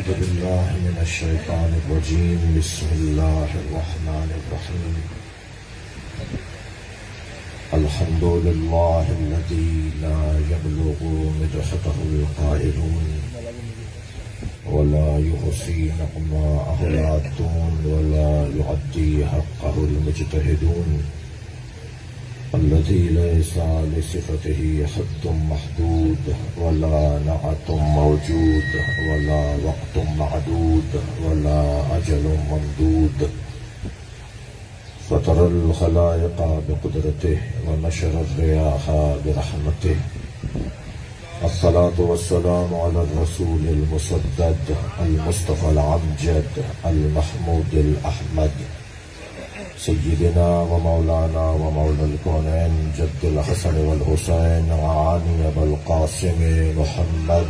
أعوذ بالله من الشيطان الرجيم بسم الله الرحمن الرحيم الحمد لله الذي لا يبلغ مدحته القائلون ولا يحصي نعماءه العادون ولا يعدي حقه المجتهدون الذي ليس لصفته حد محدود ولا نعت موجود ولا وقت معدود ولا أجل ممدود فطر الخلائق بقدرته ونشر الرياح برحمته الصلاة والسلام على الرسول المسدد المصطفى العمجد المحمود الأحمد سيدنا ومولانا ومولى الكونين جد الحسن والحسين وعاني أبا القاسم محمد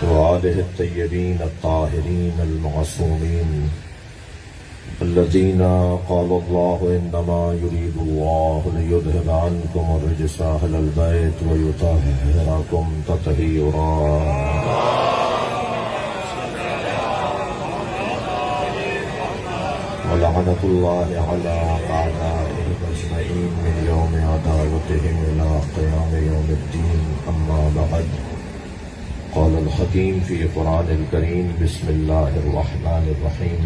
وآله الطيبين الطاهرين المعصومين الذين قال الله إنما يريد الله ليذهب عنكم الرجس أهل البيت ويطهركم تطهيرا ولعنة الله على أعدائهم أجمعين من يوم عداوتهم إلى قيام يوم الدين أما بعد قال الحكيم في قرآن الكريم بسم الله الرحمن الرحيم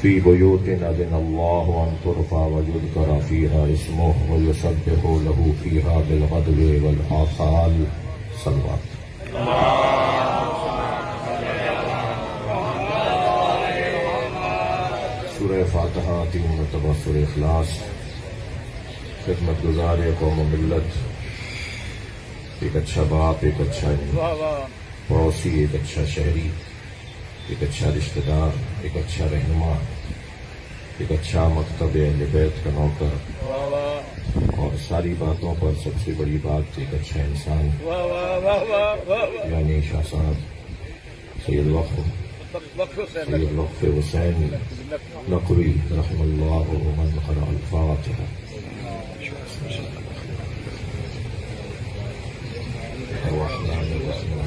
في بيوت أذن الله أن ترفع ويذكر فيها اسمه ويسبح له فيها بالغدو والآصال صلوات سورہ فاتحہ 3 مرتبہ سورہ اخلاص خدمت گزار قوم و ملت ایک اچھا باپ ایک اچھا پڑوسی ایک اچھا شہری ایک اچھا رشتہ دار ایک اچھا رہنما ایک اچھا مکتب اہل بیت کا نوکر اور ساری باتوں پر سب سے بڑی بات ایک اچھا انسان یعنی شاہ صاحب سید وقف حسین نقوی رحم اللہ من قرأ الفاتحہ الرحمن الرحیم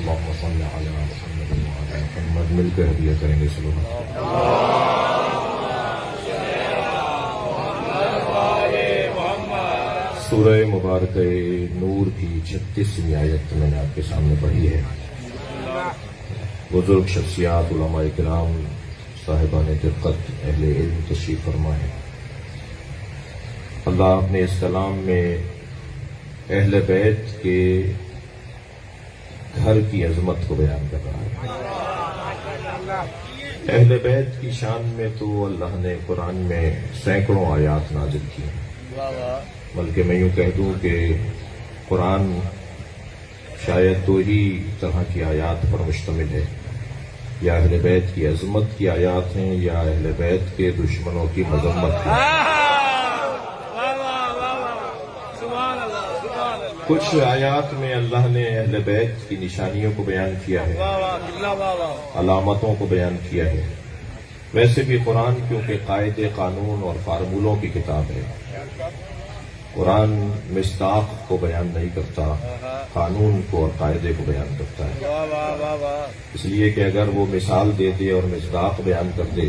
اللهم صل على محمد وعلى محمد مل کر ہدیہ کریں گے صلوات سورہ مبارکہ نور کی 36ویں آیت میں نے آپ کے سامنے پڑھی ہے. بزرگ شخصیات علماء کرام صاحبان دقت اہل علم تشریف فرما ہے. اللہ نے اس کلام میں اہل بیت کے گھر کی عظمت کو بیان کر رہا ہے. اہل بیت کی شان میں تو اللہ نے قرآن میں سینکڑوں آیات نازل کی ہیں، بلکہ میں یوں کہہ دوں کہ قرآن شاید دو ہی طرح کی آیات پر مشتمل ہے، یا اہل بیت کی عظمت کی آیات ہیں یا اہل بیت کے دشمنوں کی مذمت کی. کچھ آیات میں اللہ نے اہل بیت کی نشانیوں کو بیان کیا ہے، علامتوں کو بیان کیا ہے. ویسے بھی قرآن کیونکہ قاعدے قانون اور فارمولوں کی کتاب ہے، قرآن مصداق کو بیان نہیں کرتا، قانون کو اور قاعدے کو بیان کرتا ہے. اس لیے کہ اگر وہ مثال دے دے اور مصداق بیان کر دے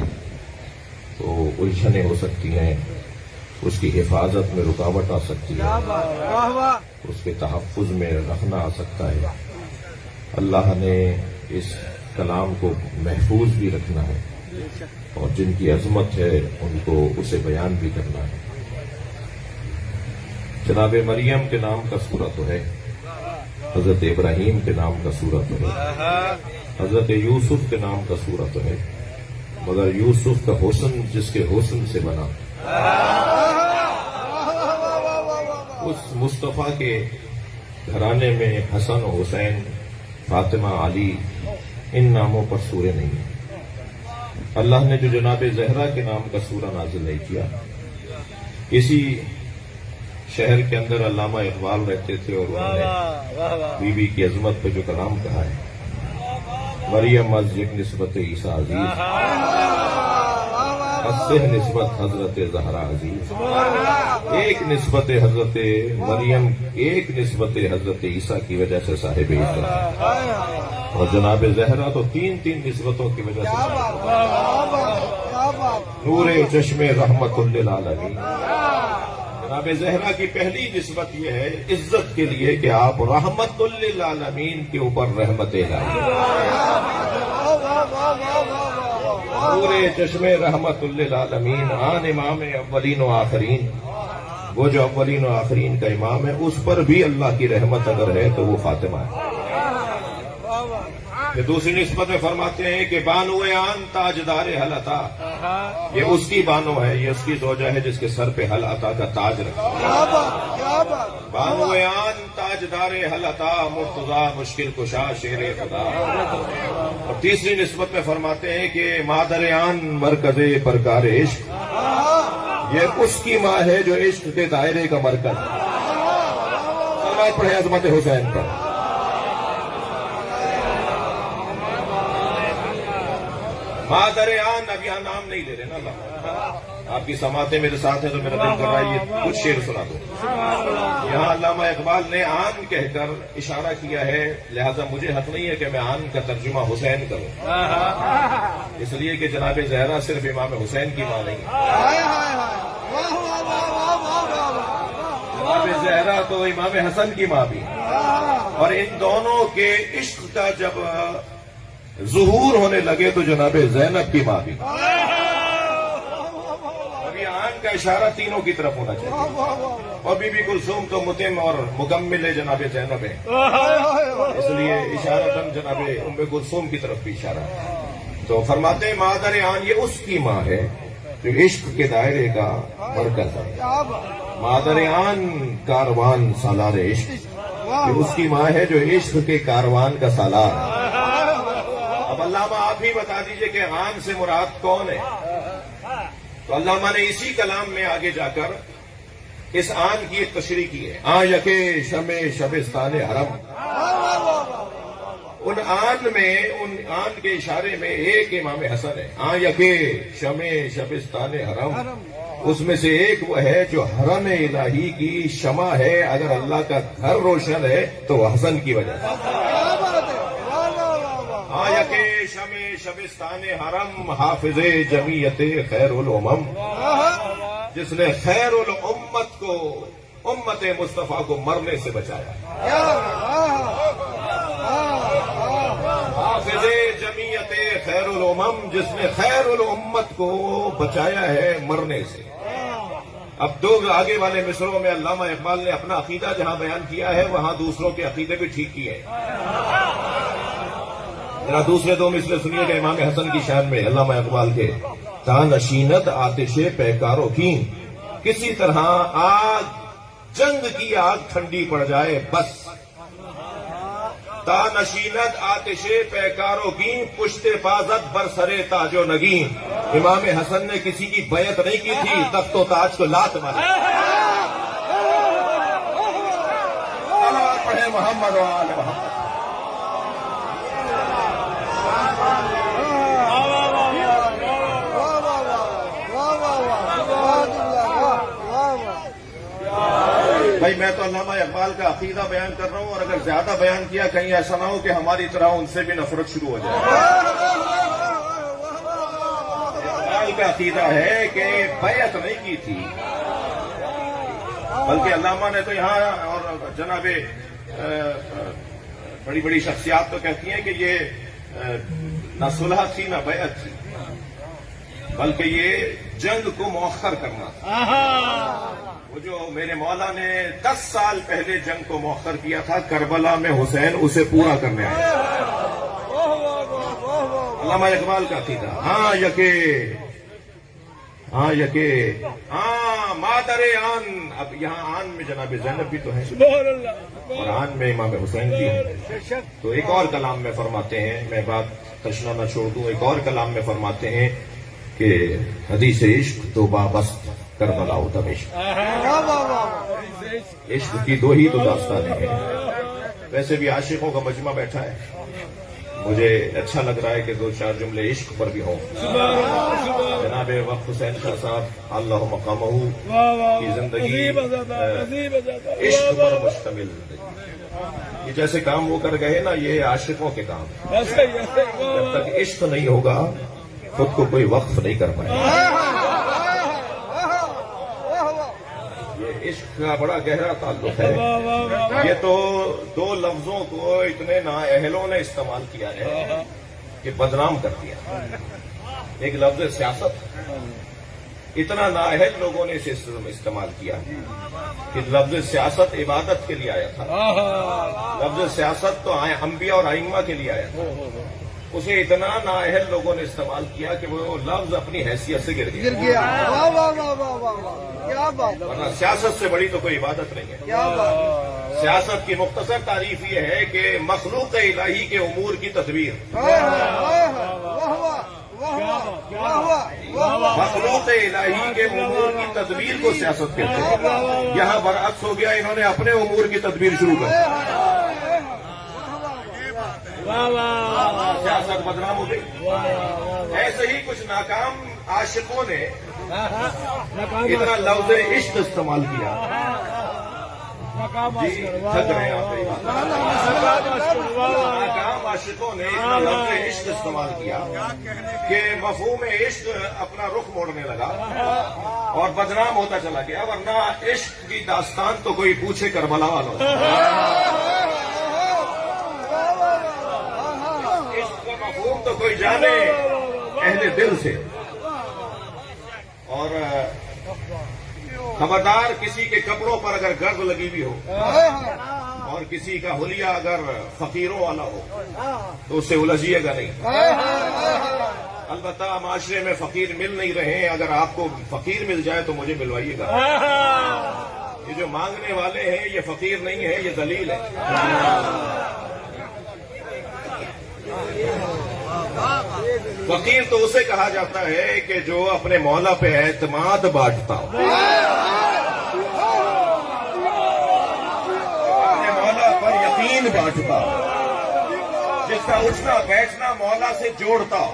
تو الجھنیں ہو سکتی ہیں، اس کی حفاظت میں رکاوٹ آ سکتی ہے، اس کے تحفظ میں رکھنا آ سکتا ہے. اللہ نے اس کلام کو محفوظ بھی رکھنا ہے اور جن کی عظمت ہے ان کو اسے بیان بھی کرنا ہے. جناب مریم کے نام کا سورہ تو ہے، حضرت ابراہیم کے نام کا سورہ تو ہے، حضرت یوسف کے نام کا سورہ تو ہے، مگر یوسف کا حسن جس کے حسن سے بنا اس مصطفیٰ کے گھرانے میں حسن و حسین، فاطمہ، علی، ان ناموں پر سورہ نہیں ہے۔ اللہ نے جو جناب زہرا کے نام کا سورہ نازل نہیں کیا۔ اسی شہر کے اندر علامہ اقبال رہتے تھے اور انہوں نے بی بی کی عظمت پہ جو کلام کہا ہے، مریم از یک نسبت عیسیٰ عزیز، سے نسبت حضرت زہرا عزیز، ایک نسبت حضرت مریم، ایک نسبت حضرت عیسیٰ کی وجہ سے صاحب عزت ہے، اور جناب زہرا تو تین نسبتوں کی وجہ سے نور چشم رحمت للعالمین۔ جناب زہرا کی پہلی نسبت یہ ہے عزت کے لیے کہ آپ رحمت للعالمین کے اوپر رحمت الہی، نور چشم رحمت للعالمین، آن امام اولین و آخرین، وہ جو اولین و آخرین کا امام ہے، اس پر بھی اللہ کی رحمت اگر ہے تو وہ فاطمہ ہے۔ پھر دوسری نسبت میں فرماتے ہیں کہ بانو آن تاجدار حل عطا، یہ اس کی بانو ہے، یہ اس کی زوجہ ہے جس کے سر پہ حل عطا کا تاج رکھا ہے۔ بانو آن تاجدار حل عطا، مرتضی مشکل کشا شیر خدا۔ اور تیسری نسبت میں فرماتے ہیں کہ مادر آن مرکز پرکار عشق، یہ اس کی ماں ہے جو عشق کے دائرے کا مرکز ہے۔ صلوات پڑھیں عظمت حسین پر۔ مادر آن، اب یہاں نام نہیں لے رہے نا اللہ، آپ کی سماعتیں میرے ساتھ ہیں تو میرا دل کر رہا ہے یہ کچھ شعر سنا دو۔ یہاں علامہ اقبال نے آن کہہ کر اشارہ کیا ہے، لہذا مجھے حق نہیں ہے کہ میں آن کا ترجمہ حسین کروں، اس لیے کہ جناب زہرا صرف امام حسین کی ماں نہیں ہے، جناب زہرا تو امام حسن کی ماں بھی ہے، اور ان دونوں کے عشق کا جب ظہور ہونے لگے تو جناب زینب کی ماں بھی۔ ابھی آن کا اشارہ تینوں کی طرف ہونا چاہیے، اور بی بی کلثوم تو متم اور مکمل ہے، جناب زینب ہے، اس لیے اشارہ جناب ام کلثوم کی طرف بھی اشارہ ہے۔ تو فرماتے ہیں مادر آن یہ اس کی ماں ہے جو عشق کے دائرے کا مرکز ہے۔ مادر آن کاروان سالار عشق، یہ اس کی ماں ہے جو عشق کے کاروان کا سالار ہے۔ اب علامہ آپ ہی بتا دیجئے کہ آن سے مراد کون ہے؟ تو علامہ نے اسی کلام میں آگے جا کر اس آن کی ایک تشریح کی ہے۔ آن یکے شمع شبستان حرم، ان آن کے اشارے میں ایک امام حسن ہے۔ آن یکے شمع شبستان حرم، اس میں سے ایک وہ ہے جو حرم الہی کی شمع ہے، اگر اللہ کا گھر روشن ہے تو وہ حسن کی وجہ سے۔ آیا کہ شمع شبستان حرم، حافظ جمیعت خیر الامم، جس نے خیر الامت کو، امت مصطفیٰ کو مرنے سے بچایا۔ حافظ جمیعت خیر الامم، جس نے خیر الامت کو بچایا ہے مرنے سے۔ اب دو آگے والے مصروں میں علامہ اقبال نے اپنا عقیدہ جہاں بیان کیا ہے وہاں دوسروں کے عقیدے بھی ٹھیک کیے ہیں۔ ذرا دوسرے دو مصرے سنیے کہ امام حسن کی شان میں علامہ اقبال کے، تا نشینت آتش پیکاروں کی، کسی طرح آگ، جنگ کی آگ ٹھنڈی پڑ جائے بس، تا نشینت آتش پیکاروں کی، پشت پازت برسرے تاج و نگین۔ امام حسن نے کسی کی بیعت نہیں کی تھی، تخت و تاج کو لات ماری۔ پڑھے محمد و آل محمد۔ بھائی میں تو علامہ اقبال کا عقیدہ بیان کر رہا ہوں، اور اگر زیادہ بیان کیا کہیں ایسا نہ ہو کہ ہماری طرح ان سے بھی نفرت شروع ہو جائے۔ اقبال کا عقیدہ ہے کہ بیعت نہیں کی تھی، بلکہ علامہ نے تو یہاں اور جناب بڑی بڑی شخصیات تو کہتی ہیں کہ یہ نہ صلح تھی نہ بیعت تھی، بلکہ یہ جنگ کو مؤخر کرنا تھا۔ وہ جو میرے مولا نے 10 سال پہلے جنگ کو مؤخر کیا تھا کربلا میں، حسین اسے پورا کرنے آیا۔ علامہ اقبال کا عقیدہ، ہاں یکے مادر آن، اب یہاں آن میں جناب زینب بھی تو ہے اور آن میں امام حسین بھی ہے. تو ایک اور کلام میں فرماتے ہیں، میں بات تشنا نہ چھوڑ دوں، ایک اور کلام میں فرماتے ہیں کہ حدیث عشق تو بابست کربلا و دمشق. عشق کی دو ہی تو داستانیں ہیں. ویسے بھی عاشقوں کا مجمع بیٹھا ہے، مجھے اچھا لگ رہا ہے کہ دو چار جملے عشق پر بھی ہوں. جناب وقت حسین شاہ صاحب اللہ مقامہ کی زندگی عشق پر مشتمل. یہ جیسے کام وہ کر گئے نا، یہ عاشقوں کے کام. جب تک عشق نہیں ہوگا خود کو کوئی وقف نہیں کر پائے. عشق کا بڑا گہرا تعلق ہے. یہ تو دو لفظوں کو اتنے نااہلوں نے استعمال کیا ہے کہ بدنام کر دیا. ایک لفظ سیاست، اتنا نااہل لوگوں نے اسے استعمال کیا کہ لفظ سیاست عبادت کے لیے آیا تھا. لفظ سیاست تو انبیاء اور ائمہ کے لیے آیا تھا. اسے اتنا نااہل لوگوں نے استعمال کیا کہ وہ لفظ اپنی حیثیت سے گر گیا. ورنہ سیاست سے بڑی تو کوئی عبادت نہیں ہے. سیاست کی مختصر تعریف یہ ہے کہ مخلوق الہی کے امور کی تدبیر. مخلوق الہی کے امور کی تدبیر کو سیاست کہتے ہیں. یہاں برعکس ہو گیا، انہوں نے اپنے امور کی تدبیر شروع کر دی. سیاست بدنام ہو گئی. ایسے ہی کچھ ناکام عاشقوں نے اتنا لفظ عشق استعمال کیا. جی تھک رہے ہیں آپ. ناکام عاشقوں نے اتنا لفظ عشق استعمال کیا کہ مفہوم عشق اپنا رخ موڑنے لگا اور بدنام ہوتا چلا گیا. ورنہ عشق کی داستان تو کوئی پوچھے کربلا والوں. تو کوئی جانے اہل دل سے. اور خبردار کسی کے کپڑوں پر اگر گرد لگی ہوئی ہو اور کسی کا حلیہ اگر فقیروں والا ہو تو اسے الجھیے گا نہیں. البتہ معاشرے میں فقیر مل نہیں رہے ہیں. اگر آپ کو فقیر مل جائے تو مجھے ملوائیے گا. یہ جو مانگنے والے ہیں یہ فقیر نہیں ہے، یہ ذلیل ہے. فقیر تو اسے کہا جاتا ہے کہ جو اپنے مولا پہ اعتماد بانٹتا ہو، اپنے مولا پر یقین بانٹتا ہو، جس کا اٹھنا بیٹھنا مولا سے جوڑتا ہو.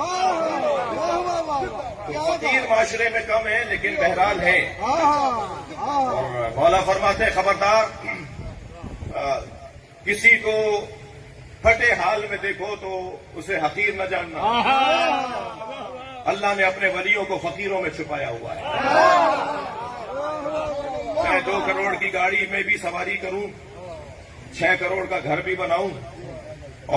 تو فقیر معاشرے میں کم ہے لیکن بہرحال ہے. اور مولا فرماتے ہیں خبردار کسی کو پھٹے حال میں دیکھو تو اسے حقیر نہ جاننا. اللہ نے اپنے ولیوں کو فقیروں میں چھپایا ہوا ہے. میں 2 کروڑ کی گاڑی میں بھی سواری کروں، 6 کروڑ کا گھر بھی بناؤں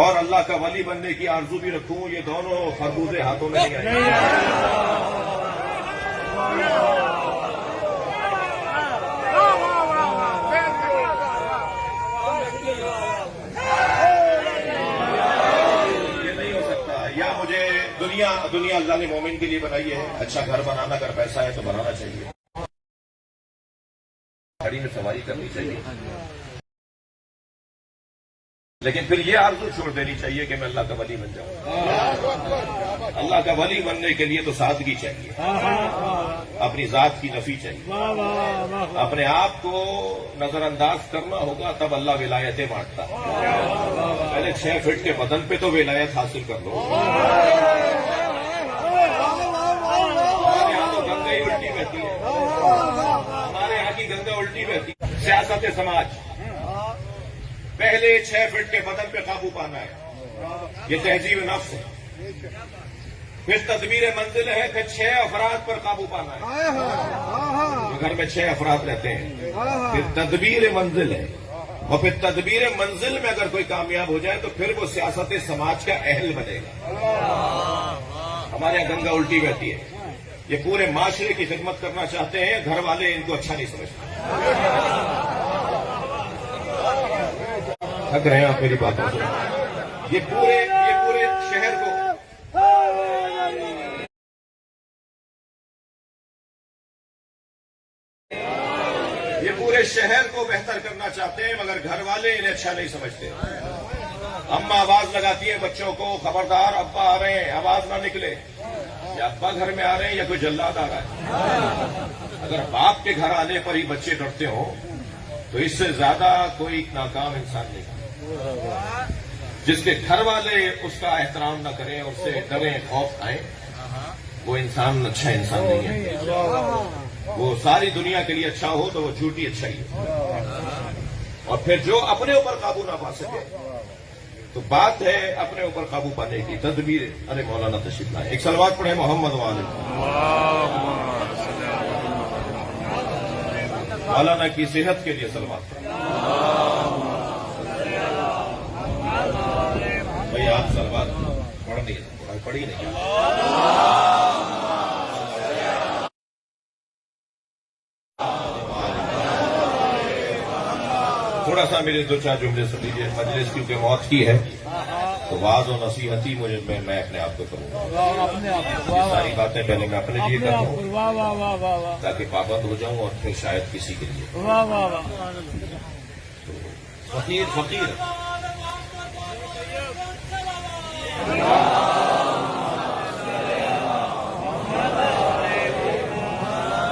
اور اللہ کا ولی بننے کی آرزو بھی رکھوں، یہ دونوں خربوزے ہاتھوں میں نہیں آئیں. دنیا اللہ نے مومن کے لیے بنائی ہے. اچھا گھر بنانا، اگر پیسہ ہے تو بنانا چاہیے، گاڑی میں سواری کرنی چاہیے، لیکن پھر یہ آرزو چھوڑ دینی چاہیے کہ میں اللہ کا ولی بن جاؤں. اللہ کا ولی بننے کے لیے تو سادگی چاہیے، اپنی ذات کی نفی چاہیے، اپنے آپ کو نظر انداز کرنا ہوگا، تب اللہ ولایتیں بانٹتا. پہلے 6 فٹ کے بدن پہ تو ولایت حاصل کر لو. ہمارے یہاں کی گنگا الٹی بہتی. سیاست سماج، پہلے 6 فٹ کے بدن پہ قابو پانا ہے، یہ تہذیب نفس ہے. پھر تدبیر منزل ہے، پھر 6 افراد پر قابو پانا ہے. گھر میں 6 افراد رہتے ہیں. پھر تدبیر منزل ہے، اور پھر تدبیر منزل میں اگر کوئی کامیاب ہو جائے تو پھر وہ سیاست سماج کا اہل بنے گا. ہمارے یہاں گنگا الٹی بہتی ہے. یہ پورے معاشرے کی خدمت کرنا چاہتے ہیں، گھر والے ان کو اچھا نہیں سمجھتے. تھک رہے ہیں آپ میری باتوں سے. یہ پورے شہر کو پورے شہر کو بہتر کرنا چاہتے ہیں مگر گھر والے انہیں اچھا نہیں سمجھتے. اماں آواز لگاتی ہے بچوں کو, خبردار ابا آ رہے ہیں, آواز نہ نکلے. یا ابا گھر میں آ رہے ہیں یا کوئی جلاد آ رہا ہے. اگر باپ کے گھر آنے پر ہی بچے ڈرتے ہوں تو اس سے زیادہ کوئی ناکام انسان نہیں. جس کے گھر والے اس کا احترام نہ کریں, اس سے ڈریں, خوف کھائیں, وہ انسان اچھا انسان نہیں ہے. وہ ساری دنیا کے لیے اچھا ہو تو وہ جھوٹی اچھائی ہے. اور پھر جو اپنے اوپر قابو نہ پا سکے تو بات ہے اپنے اوپر قابو پانے کی تدبیر. ارے مولانا تشریف لائیں, ایک صلوات پڑھیں محمد والے. مولانا کی صحت کے لیے صلوات پڑھیں. بھائی آپ صلوات پڑھی نہیں. تھوڑا سا میرے دو چار جملے سن لیجیے. مجلس کیونکہ موت کی ہے تو واعظ و نصیحتی مجھے میں اپنے آپ کو کروں گا. ساری باتیں پہلے میں اپنے لیے کرتا ہوں تاکہ پابند ہو جاؤں اور پھر شاید کسی کے لیے. فقیر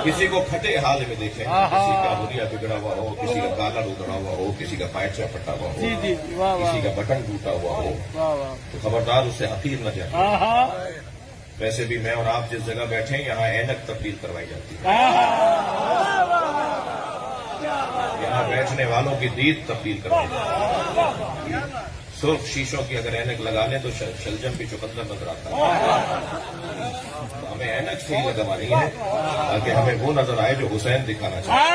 کسی کو کھٹے حال میں دیکھیں, کسی کا ہولیا بگڑا ہوا ہو, کسی کا کالر ادڑا ہوا ہو, کسی کا پائچا پھٹا ہوا ہو, کسی کا بٹن ٹوٹا ہوا ہو تو خبردار اسے حقیر نہ جائے. ویسے بھی میں اور آپ جس جگہ بیٹھے ہیں یہاں اینک تبدیل کروائی جاتی ہے. یہاں بیٹھنے والوں کی دید تبدیل کروائی جاتی ہے. سرخ شیشوں کی اگر اینک لگا لیں تو شلجم بھی چقندر نظر آتا ہے. ہمیں اینک سے ہی لگوانی ہے تاکہ ہمیں وہ نظر آئے جو حسین دکھانا چاہتے.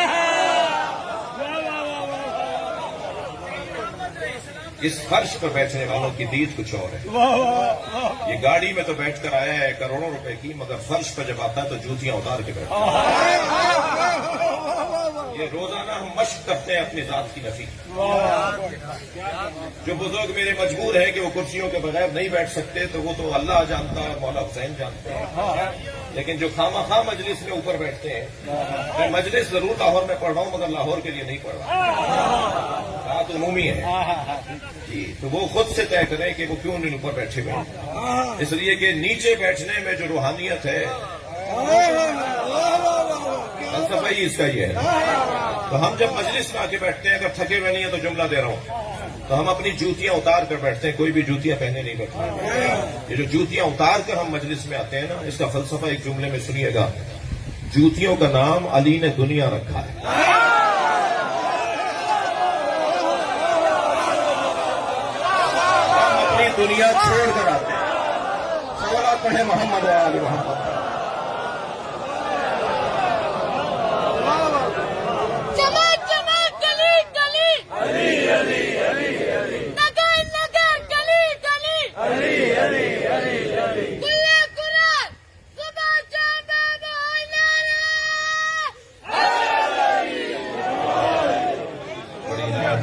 اس فرش پر بیٹھنے والوں کی دید کچھ اور ہے. یہ گاڑی میں تو بیٹھ کر آیا ہے کروڑوں روپے کی, مگر فرش پر جب آتا ہے تو جوتیاں اتار کے بیٹھتا ہے. یہ روزانہ ہم مشق کرتے ہیں اپنی ذات کی نفی. جو بزرگ میرے مجبور ہیں کہ وہ کرسیوں کے بغیر نہیں بیٹھ سکتے تو وہ تو اللہ جانتا ہے, مولا حسین جانتے ہیں. لیکن جو خواہ مجلس میں اوپر بیٹھتے ہیں, میں مجلس ضرور لاہور میں پڑھ رہا ہوں مگر لاہور کے لیے نہیں پڑھ رہا, بات عمومی ہے جی. تو وہ خود سے طے کریں کہ وہ کیوں نہیں اوپر بیٹھے ہوئے ہیں. اس لیے کہ نیچے بیٹھنے میں جو روحانیت ہے فلسفہ ہی اس کا یہ ہے. تو ہم جب مجلس میں آ کے بیٹھتے ہیں, اگر تھکے ہوئے نہیں ہیں تو جملہ دے رہا ہوں, تو ہم اپنی جوتیاں اتار کر بیٹھتے ہیں. کوئی بھی جوتیاں پہنے نہیں بیٹھتے. یہ جو جوتیاں اتار کر ہم مجلس میں آتے ہیں نا, اس کا فلسفہ ایک جملے میں سنیے گا. جوتیوں کا نام علی نے دنیا رکھا ہے. ہم اپنی دنیا چھوڑ کر آتے ہیں. صلوات پڑھیں محمد علی محمد.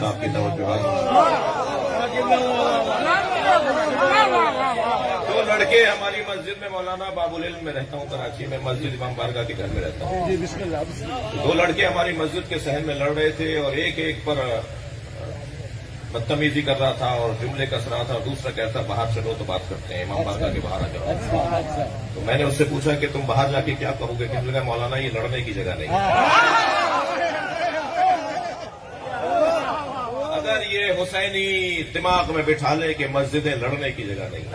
آپ کی توجہ. دو لڑکے ہماری مسجد میں, مولانا باب العلم میں رہتا ہوں کراچی میں, مسجد امام بارگاہ کے گھر میں رہتا ہوں. دو لڑکے ہماری مسجد کے صحن میں لڑ رہے تھے اور ایک پر بدتمیزی کر رہا تھا اور جملے کس رہا تھا, اور دوسرا کہتا باہر چلو تو بات کرتے ہیں, امام بارگاہ کے باہر آ جاؤ. تو میں نے اس سے پوچھا کہ تم باہر جا کے کیا کہو گے. کہنے لگا مولانا یہ لڑنے کی جگہ نہیں ہے. اگر یہ حسینی دماغ میں بٹھا لے کہ مسجدیں لڑنے کی جگہ نہیں,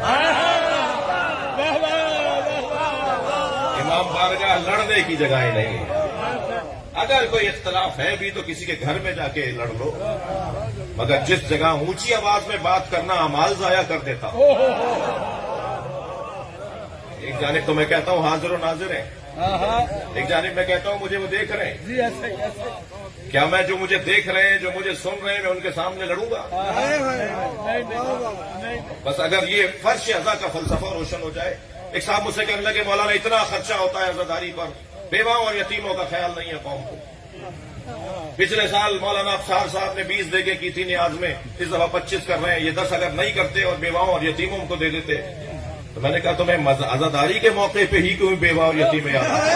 امام بارگاہ لڑنے کی جگہ ہی نہیں ہے. اگر کوئی اختلاف ہے بھی تو کسی کے گھر میں جا کے لڑ لو, مگر جس جگہ اونچی آواز میں بات کرنا اعمال ضائع کر دیتا. ایک جانب تو میں کہتا ہوں حاضر و ناظر ہیں, ایک جانب میں کہتا ہوں مجھے وہ دیکھ رہے ہیں. کیا میں جو مجھے دیکھ رہے ہیں, جو مجھے سن رہے ہیں, میں ان کے سامنے لڑوں گا؟ بس اگر یہ فرش ازا کا فلسفہ روشن ہو جائے. ایک صاحب مجھ سے کہنے لگے مولانا اتنا خرچہ ہوتا ہے عزاداری پر, بیواؤں اور یتیموں کا خیال نہیں ہے قوم کو. پچھلے سال مولانا افسار صاحب نے 20 دے کے کی تھی نیاز میں, اس دفعہ 25 کر رہے ہیں. یہ 10 اگر نہیں کرتے اور بیواؤں اور یتیموں کو دے دیتے تو میں نے کہا تمہیں عزاداری کے موقع پہ ہی کیوں بیوہ اور یتیم یاد آتے؟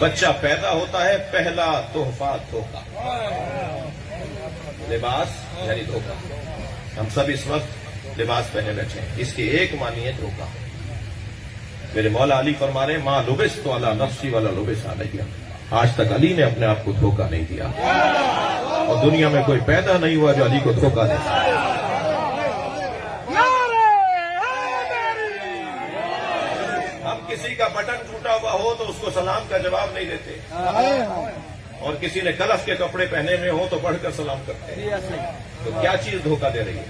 بچہ پیدا ہوتا ہے پہلا تحفہ دھوکہ، لباس یعنی دھوکہ۔ ہم سب اس وقت لباس پہنے بیٹھے ہیں، اس کی ایک معنی ہے دھوکہ۔ میرے مولا علی فرما رہے ہیں ماں لبست علی نفسی ولا لبس علیہ، آج تک علی نے اپنے آپ کو دھوکہ نہیں دیا، اور دنیا میں کوئی پیدا نہیں ہوا جو علی کو دھوکہ دے۔ ہم کسی کا بٹن ٹوٹا ہوا ہو تو اس کو سلام کا جواب نہیں دیتے، اور کسی نے کلف کے کپڑے پہنے میں ہو تو پڑھ کر سلام کرتے ہیں۔ تو کیا چیز دھوکہ دے رہی ہے؟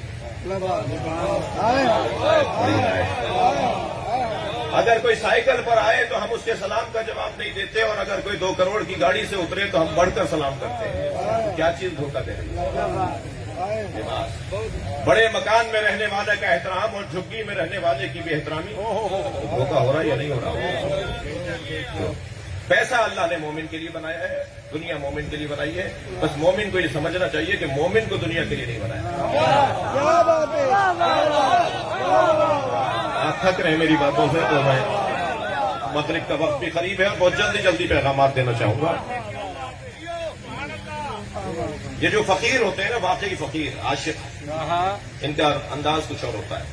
اگر کوئی سائیکل پر آئے تو ہم اس کے سلام کا جواب نہیں دیتے، اور اگر کوئی 2 کروڑ کی گاڑی سے اترے تو ہم بڑھ کر سلام کرتے ہیں۔ کیا چیز دھوکہ دے رہی ہے؟ لباس۔ بڑے مکان میں رہنے والے کا احترام اور جھگی میں رہنے والے کی بے احترامی، دھوکہ ہو رہا ہے یا نہیں ہو رہا؟ پیسہ اللہ نے مومن کے لیے بنایا ہے، دنیا مومن کے لیے بنائی ہے، بس مومن کو یہ سمجھنا چاہیے کہ مومن کو دنیا کے لیے نہیں بنایا۔ آپ تھک رہے ہیں میری باتوں سے، تو میں مغرب کا وقت بھی قریب ہے اور بہت جلدی پیغامات دینا چاہوں گا۔ یہ جو فقیر ہوتے ہیں نا، واقعی فقیر عاشق، ان کا انداز کچھ اور ہوتا ہے۔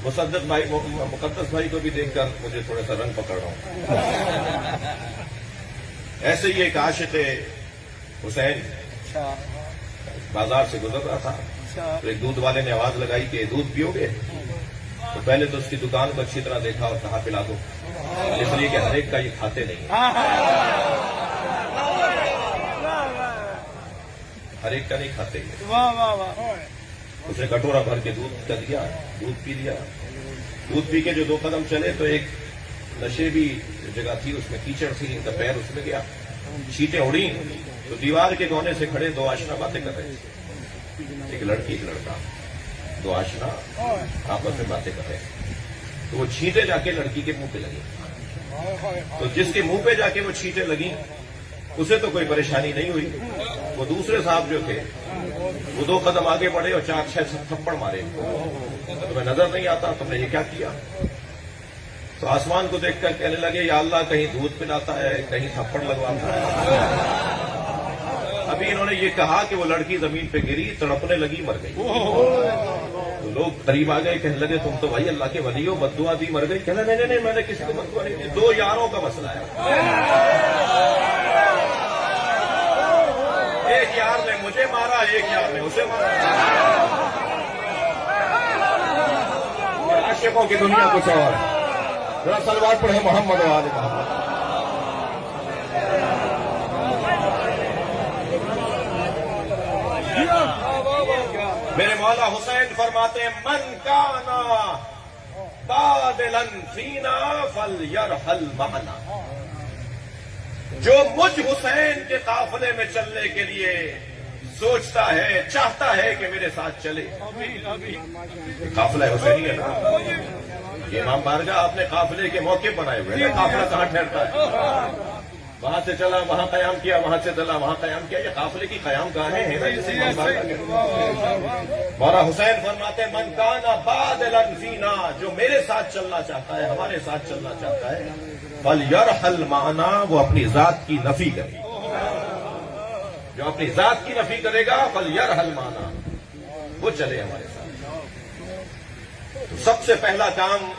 مقدس بھائی کو بھی دیکھ کر مجھے تھوڑا سا رنگ پکڑ رہا ہوں۔ ایسے ہی ایک عاشق حسین بازار سے گزر رہا تھا، تو ایک دودھ والے نے آواز لگائی کہ دودھ پیو گے؟ تو پہلے تو اس کی دکان کو اچھی طرح دیکھا اور کہا پلا دو، اس لیے کہ ہر ایک کا یہ کھاتے نہیں، ہر ایک کا نہیں کھاتے۔ اس نے کٹورا بھر کے دودھ کا دیا، دودھ پی لیا۔ دودھ پی کے جو 2 قدم چلے تو ایک نشیبی جگہ تھی، اس میں کیچڑ تھی، ان کا پیر اس میں گیا، چھینٹیں اڑی تو دیوار کے کونے سے کھڑے 2 آشنا باتیں کر رہے تھے، ایک لڑکی ایک لڑکا، 2 آشنا آپس میں باتیں کر رہے تھے۔ تو وہ چھینٹیں جا کے لڑکی کے منہ پہ لگی، تو جس کے منہ پہ جا کے وہ چھینٹیں لگی اسے تو کوئی پریشانی نہیں ہوئی، وہ دوسرے صاحب جو تھے وہ 2 قدم آگے بڑھے اور 4-6 تھپڑ مارے، تمہیں نظر نہیں آتا تم نے یہ کیا کیا؟ تو آسمان کو دیکھ کر کہنے لگے یا اللہ کہیں دودھ پلاتا ہے کہیں تھپڑ لگواتا ہے۔ ابھی انہوں نے یہ کہا کہ وہ لڑکی زمین پہ گری، تڑپنے لگی، مر گئی۔ تو لوگ قریب آ گئے، کہنے لگے تم تو بھائی اللہ کے ولی ہو، بد دعا دی مر گئی؟ کہنا نہیں میں نے کسی کو بد دعا نہیں دی، 2 یاروں کا مسئلہ ہے، ایک یار نے مجھے مارا، ایک یار نے اسے مارا۔ عاشقوں کی دنیا کچھ اور ہے۔ ذرا صلوات پڑھیں محمد و آل محمد۔ میرے مولا حسین فرماتے ہیں من کانا بادلا فینا فلیرحل معنا، جو مجھ حسین کے قافلے میں چلنے کے لیے سوچتا ہے، چاہتا ہے کہ میرے ساتھ چلے۔ قافلہ حسینی ہے نا، یہ امام بارگاہ آپ نے قافلے کے موقع بنائے ہوئے ہیں، قافلہ کہاں ٹھہرتا ہے؟ وہاں سے چلا وہاں قیام کیا، وہاں سے چلا وہاں قیام کیا، یہ قافلے کی قیام گاہیں ہیں نا، جسے امام بارگاہ۔ مولا حسین فرماتے ہیں من کانا بادلا فینا، جو میرے ساتھ چلنا چاہتا ہے، ہمارے ساتھ چلنا چاہتا ہے، فلیرحل معنا، وہ اپنی ذات کی نفی کرے، جو اپنی ذات کی نفی کرے گا فلیرحل معنا، وہ چلے ہمارے ساتھ۔ تو سب سے پہلا کام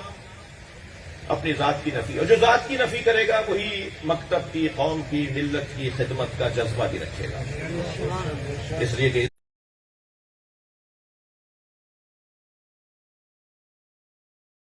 اپنی ذات کی نفی، اور جو ذات کی نفی کرے گا وہی مکتب کی، قوم کی، ملت کی خدمت کا جذبہ بھی رکھے گا، اس لیے کہ